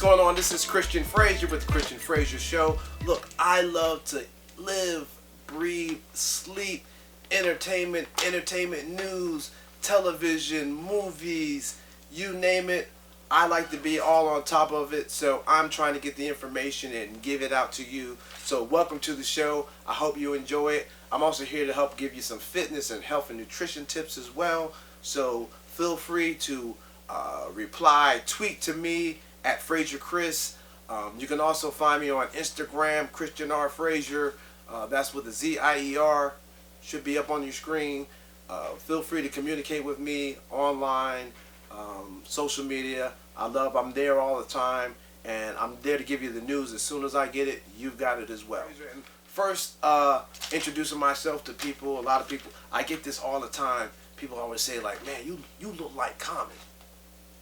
going on? This is Christian Frazier with the Christian Frazier Show. Look, I love to live, breathe, sleep, entertainment news, television, movies, you name it. I like to be all on top of it, so I'm trying to get the information and give it out to you. So welcome to the show. I hope you enjoy it. I'm also here to help give you some fitness and health and nutrition tips as well. So feel free to reply, tweet to me at Frazier Chris. You can also find me on Instagram, Christian R. Frazier. That's with the Z-I-E-R. Should be up on your screen. Feel free to communicate with me online, social media. I'm there all the time, and I'm there to give you the news. As soon as I get it, you've got it as well. First, introducing myself to people. A lot of people, I get this all the time. People always say, like, man, you look like Common.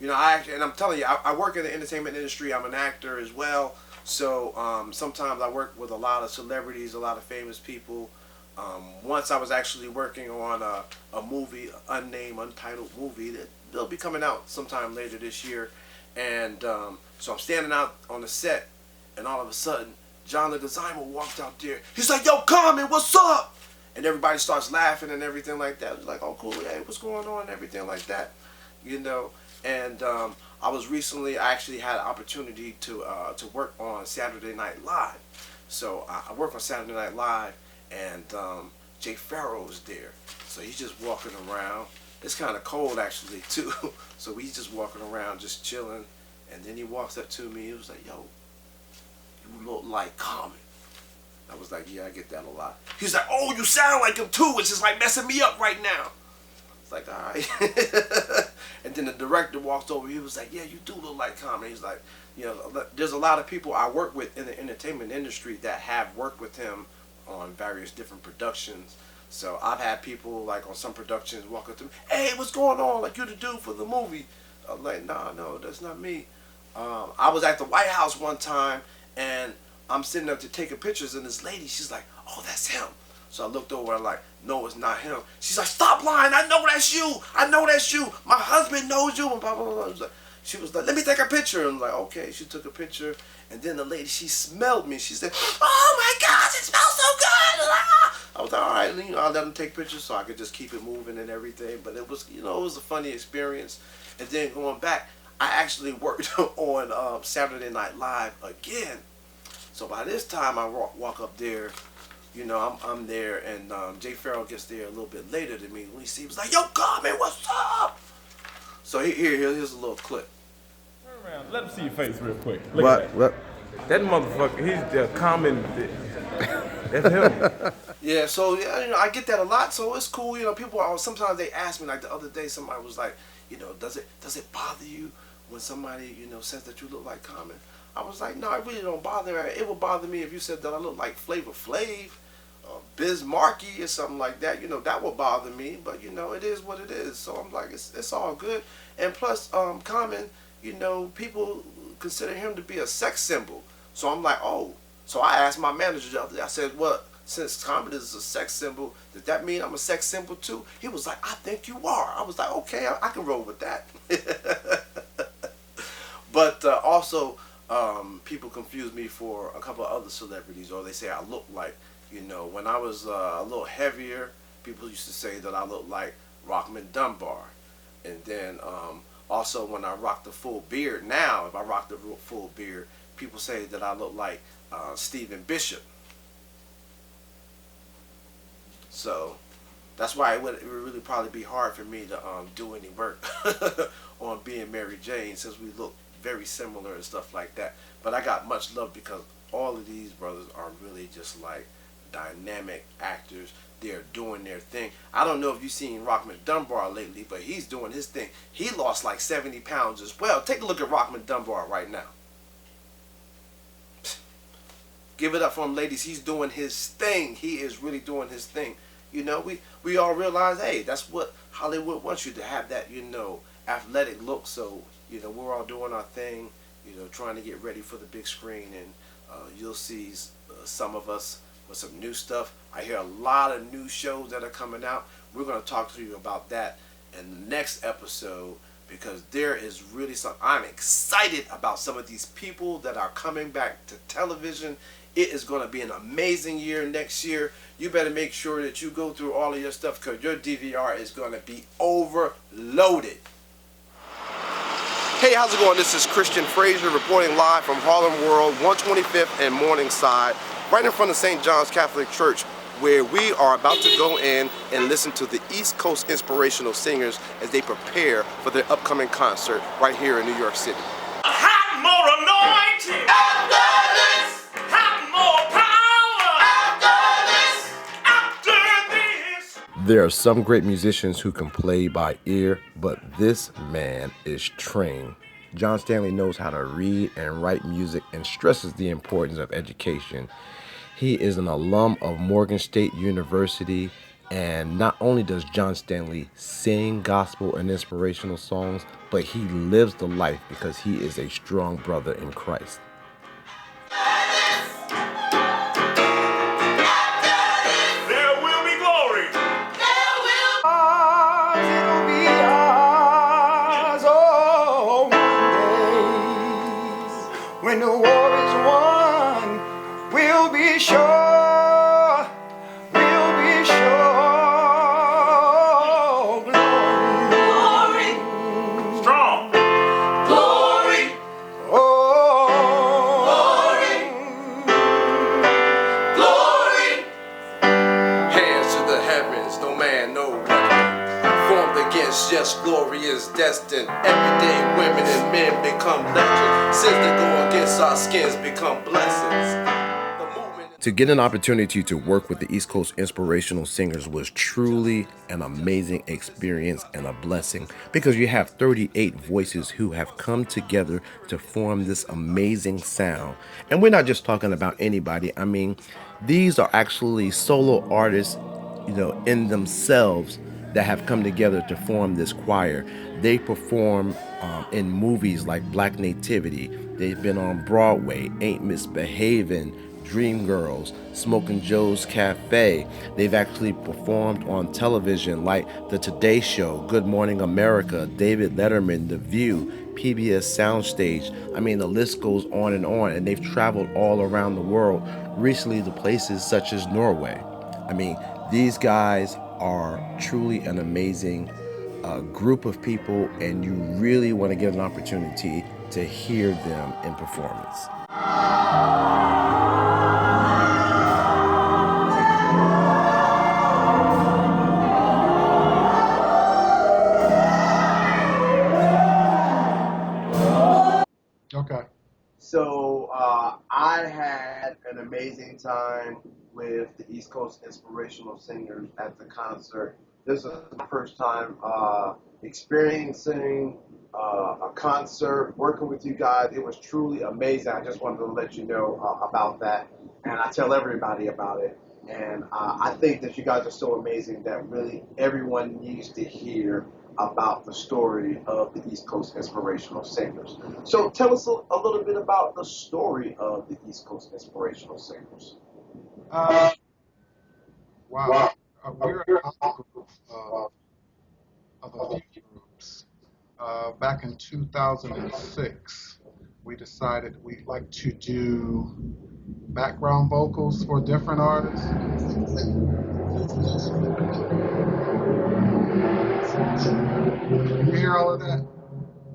You know, and I'm telling you, I work in the entertainment industry. I'm an actor as well. So sometimes I work with a lot of celebrities, a lot of famous people. Once I was actually working on a movie, unnamed, untitled movie that'll be coming out sometime later this year. And so I'm standing out on the set, and all of a sudden, John Leguizamo walked out there. He's like, "Yo, Common, what's up?" And everybody starts laughing and everything like that. It's like, "Oh, cool, hey, what's going on?" and everything like that, you know. And I actually had an opportunity to work on Saturday Night Live. So I work on Saturday Night Live, and Jay Farrow's there. So he's just walking around. It's kind of cold actually too. So he's just walking around, just chilling. And then he walks up to me. He was like, "Yo, you look like Common." I was like, "Yeah, I get that a lot." He's like, "Oh, you sound like him too. It's just like messing me up right now." It's like, all right. And then the director walked over. He was like, "Yeah, you do look like Common." He's like, you know, there's a lot of people I work with in the entertainment industry that have worked with him on various different productions. So I've had people like on some productions walk up to me, "Hey, what's going on? Like, you the dude for the movie?" I'm like, "Nah, no, that's not me." I was at the White House one time, and I'm sitting up to taking pictures, and this lady, she's like, "Oh, that's him." So I looked over and like, "No, it's not him." She's like, "Stop lying. I know that's you. I know that's you. My husband knows you." And blah, blah, blah. She was like, "Let me take a picture." And I'm like, okay. She took a picture. And then the lady, she smelled me. She said, "Oh my gosh, it smells so good." I was like, all right. And, you know, I let them take pictures so I could just keep it moving and everything. But it was, you know, it was a funny experience. And then going back, I actually worked on Saturday Night Live again. So by this time, I walk up there. You know, I'm there, and Jay Farrow gets there a little bit later than me. When he sees, he was like, "Yo, Common, what's up?" So here's a little clip. Turn around, let him see your face real quick. Look at that. That motherfucker, he's the Common. That's him. Yeah, so yeah, you know, I get that a lot. So it's cool. You know, people sometimes they ask me, like the other day, somebody was like, you know, does it bother you when somebody, you know, says that you look like Common? I was like, no, it really don't bother me. It would bother me if you said that I look like Flavor Flav, Biz Markie or something like that. You know, that would bother me. But, you know, it is what it is. So I'm like, it's all good. And plus, Common, you know, people consider him to be a sex symbol. So I'm like, oh. So I asked my manager the other day, I said, "What? Since Common is a sex symbol, does that mean I'm a sex symbol too?" He was like, "I think you are." I was like, okay, I can roll with that. But also, people confuse me for a couple of other celebrities, or they say I look like, you know, when I was a little heavier, people used to say that I look like Rockman Dunbar. And then also when I rock the full beard, now if I rock the full beard, people say that I look like Stephen Bishop. So that's why it would really probably be hard for me to do any work on being Mary Jane, since we look very similar and stuff like that. But I got much love because all of these brothers are really just like dynamic actors. They're doing their thing. I don't know if you've seen Rockman Dunbar lately, but he's doing his thing. He lost like 70 pounds as well. Take a look at Rockman Dunbar right now. Give it up for him, ladies. He's doing his thing. He is really doing his thing. You know, we all realize, hey, that's what Hollywood wants you to have, that, you know, athletic look. So, you know, we're all doing our thing, you know, trying to get ready for the big screen. And you'll see some of us with some new stuff. I hear a lot of new shows that are coming out. We're going to talk to you about that in the next episode, because there is really something. I'm excited about some of these people that are coming back to television. It is going to be an amazing year next year. You better make sure that you go through all of your stuff because your DVR is going to be overloaded. Hey, how's it going? This is Christian Frazier reporting live from Harlem World, 125th and Morningside, right in front of St. John's Catholic Church, where we are about to go in and listen to the East Coast Inspirational Singers as they prepare for their upcoming concert right here in New York City. Have more anointing after this. Have more power after this. After this. There are some great musicians who can play by ear, but this man is trained. John Stanley knows how to read and write music and stresses the importance of education. He is an alum of Morgan State University, and not only does John Stanley sing gospel and inspirational songs, but he lives the life because he is a strong brother in Christ. There will be glory. There will It'll be ours, oh, one day. When the war is won, we'll be sure, glory. strong. Glory. Oh, Glory. Hands to the heavens, no man, no weapon formed against, yes, glory is destined. Every day women and men become legends. Sins that go against our skins become blessings. To get an opportunity to work with the East Coast Inspirational Singers was truly an amazing experience and a blessing, because you have 38 voices who have come together to form this amazing sound. And we're not just talking about anybody. I mean, these are actually solo artists, in themselves, that have come together to form this choir. They perform in movies like Black Nativity. They've been on Broadway, Ain't Misbehavin', Dreamgirls, Smoking Joe's Cafe. They've actually performed on television like The Today Show, Good Morning America, David Letterman, The View, PBS Soundstage. I mean, the list goes on, and they've traveled all around the world, recently to places such as Norway. I mean, these guys are truly an amazing group of people, and you really want to get an opportunity to hear them in performance. okay. So I had an amazing time with the East Coast Inspirational Singers at the concert. This was my first time experiencing a concert, working with you guys. It was truly amazing. I just wanted to let you know about that, and I tell everybody about it. And I think that you guys are so amazing that really everyone needs to hear about the story of the East Coast Inspirational Singers. So tell us a little bit about the story of the East Coast Inspirational Singers. Wow. We're a group of a few groups. Back in 2006, we decided we'd like to do background vocals for different artists. Can you hear all of that?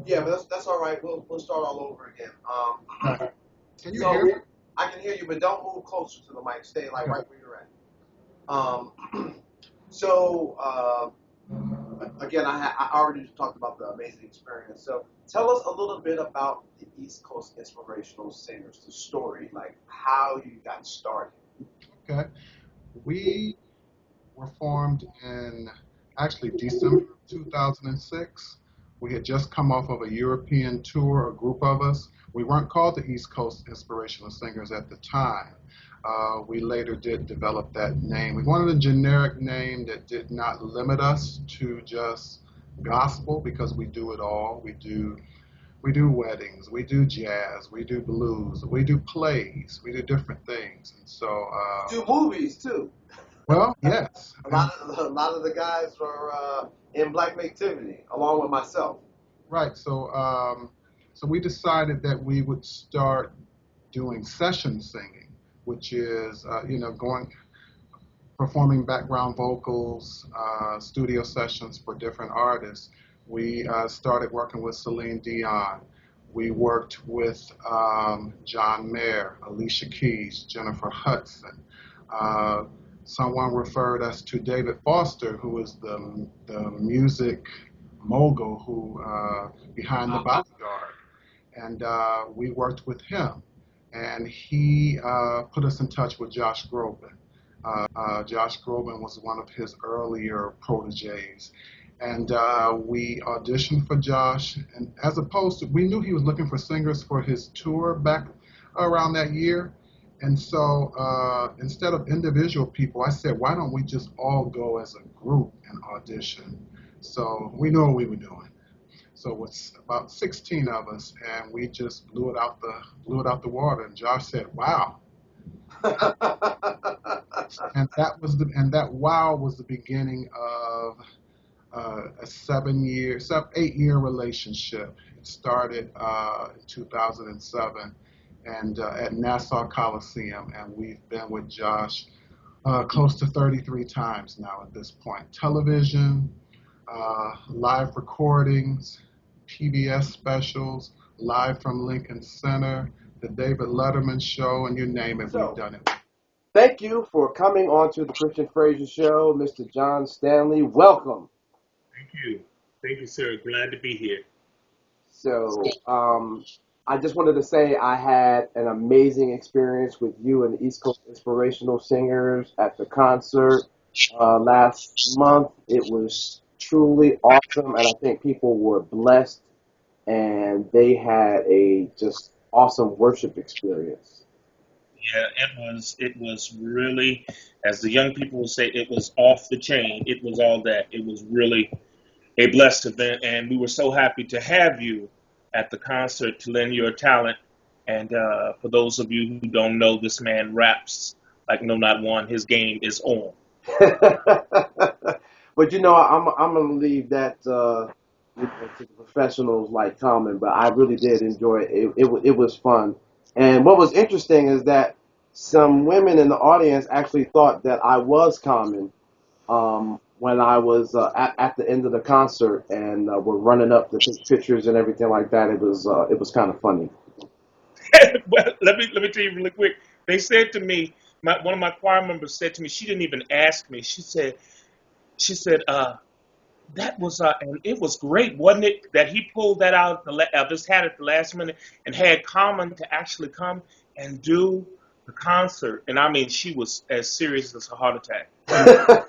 Yeah, but that's all right. We'll start all over again. Can you hear me? I can hear you, but don't move closer to the mic. Stay right where you're at. Again, I already talked about the amazing experience. So tell us a little bit about the East Coast Inspirational Singers, the story, like how you got started. Okay. We were formed in actually December 2006. We had just come off of a European tour, a group of us. We weren't called the East Coast Inspirational Singers at the time. We later did develop that name. We wanted a generic name that did not limit us to just gospel, because we do it all. We do weddings, we do jazz, we do blues, we do plays, we do different things. And so do movies too. Well, yes. A lot of the guys are in Black Nativity, along with myself. Right. So we decided that we would start doing session singing, which is going performing background vocals, studio sessions for different artists. We started working with Celine Dion. We worked with John Mayer, Alicia Keys, Jennifer Hudson. Uh, Someone referred us to David Foster, who is the music mogul who behind the Bodyguard, and we worked with him, and he put us in touch with Josh Groban. Josh Groban was one of his earlier proteges. And we auditioned for Josh. And as opposed to, we knew he was looking for singers for his tour back around that year. And so instead of individual people, I said, why don't we just all go as a group and audition? So we knew what we were doing. So it's about 16 of us, and we just blew it out the water. And Josh said, "Wow." And that wow was the beginning of a 8-year relationship. It started in 2007 and at Nassau Coliseum, and we've been with Josh close to 33 times now at this point. Television, live recordings, PBS specials, live from Lincoln Center, the David Letterman show, and you name it, we've done it. Thank you for coming on to the Christian Frazier Show, Mr. John Stanley. Welcome. Thank you. Thank you, sir. Glad to be here. So, I just wanted to say I had an amazing experience with you and the East Coast Inspirational Singers at the concert last month. It was truly awesome, and I think people were blessed, and they had a just awesome worship experience. Yeah, it was really, as the young people would say, it was off the chain. It was all that. It was really a blessed event, and we were so happy to have you at the concert to lend your talent. And for those of you who don't know, this man raps like no not one. His game is on. But I'm gonna leave that to professionals like Common. But I really did enjoy it. It was fun. And what was interesting is that some women in the audience actually thought that I was Common when I was at the end of the concert, and were running up to take pictures and everything like that. It was kind of funny. Well, let me tell you really quick. They said to me, one of my choir members said to me, she didn't even ask me. She said, that was and it was great, wasn't it? That he pulled that out of his hat at the last minute and had Common to actually come and do the concert. And I mean, she was as serious as a heart attack. I never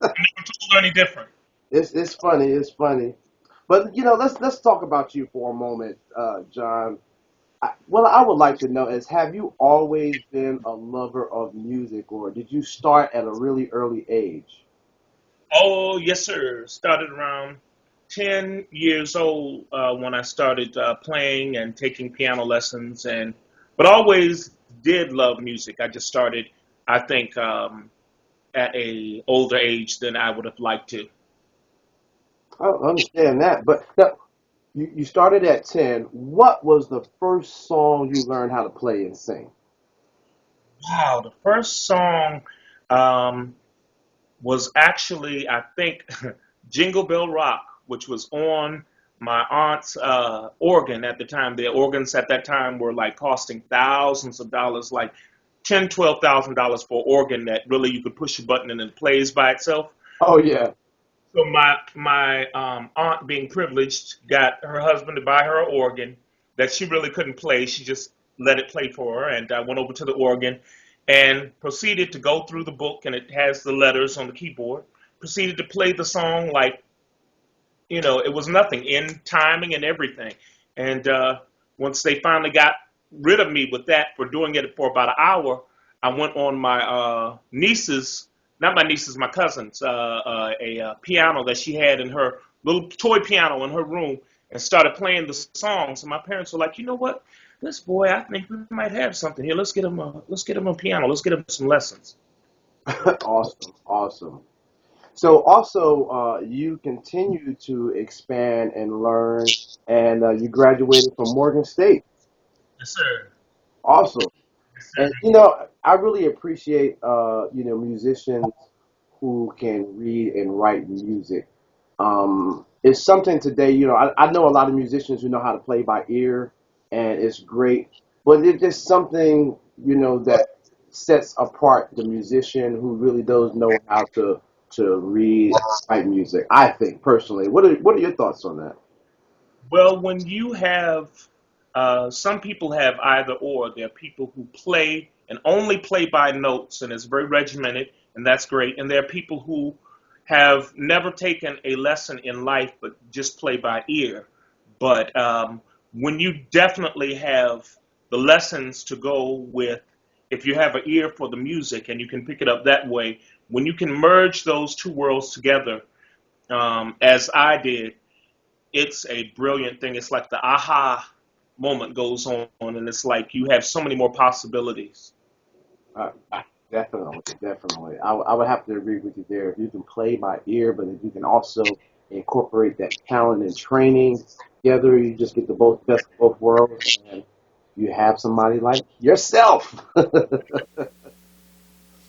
told her any different. It's funny. It's funny. But let's talk about you for a moment, John. What I would like to know is, have you always been a lover of music, or did you start at a really early age? Oh, yes, sir. Started around 10 years old when I started playing and taking piano lessons, but always did love music. I just started, I think, at a older age than I would have liked to. I understand that. But now, you started at 10. What was the first song you learned how to play and sing? Wow, the first song um, was actually, I think, Jingle Bell Rock, which was on my aunt's organ at the time. The organs at that time were like costing thousands of dollars, like $10,000, $12,000 for an organ that really you could push a button and it plays by itself. Oh, yeah. So my aunt, being privileged, got her husband to buy her an organ that she really couldn't play. She just let it play for her, and I went over to the organ and proceeded to go through the book, and it has the letters on the keyboard. Proceeded to play the song like it was nothing in timing and everything. And once they finally got rid of me with that for doing it for about an hour, I went on my niece's, not my niece's, my cousin's, a piano that she had in her little toy piano in her room, and started playing the songs. And my parents were like, you know what? This boy, I think we might have something here. Let's get him a piano. Let's get him some lessons. Awesome, awesome. So also, you continue to expand and learn, and you graduated from Morgan State. Yes, sir. Awesome. Yes, And sir. I really appreciate musicians who can read and write music. It's something today. I know a lot of musicians who know how to play by ear, and it's great. But it's just something that sets apart the musician who really does know how to read and write music. I think personally. What are your thoughts on that? Well, when you have, some people have either or. There are people who play and only play by notes, and it's very regimented, and that's great. And there are people who have never taken a lesson in life, but just play by ear. But when you definitely have the lessons to go with, if you have an ear for the music and you can pick it up that way, when you can merge those two worlds together, as I did, it's a brilliant thing. It's like the aha moment goes on, and it's like you have so many more possibilities. Uh, Definitely, definitely. I would have to agree with you there. If you can play by ear, but if you can also incorporate that talent and training together, you just get the both best of both worlds, and you have somebody like yourself.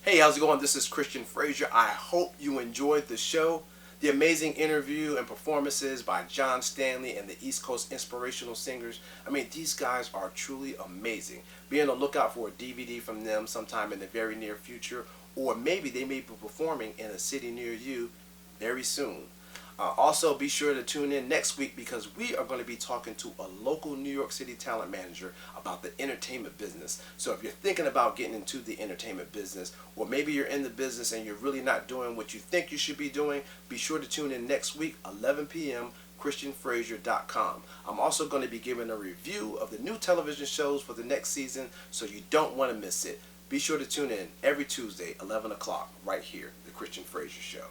Hey, how's it going? This is Christian Frazier. I hope you enjoyed the show. The amazing interview and performances by John Stanley and the East Coast Inspirational Singers. I mean, these guys are truly amazing. Be on the lookout for a DVD from them sometime in the very near future, or maybe they may be performing in a city near you very soon. Also, be sure to tune in next week because we are going to be talking to a local New York City talent manager about the entertainment business. So if you're thinking about getting into the entertainment business, or maybe you're in the business and you're really not doing what you think you should be doing, be sure to tune in next week, 11 p.m., christianfrazier.com. I'm also going to be giving a review of the new television shows for the next season, so you don't want to miss it. Be sure to tune in every Tuesday, 11 o'clock, right here, The Christian Frazier Show.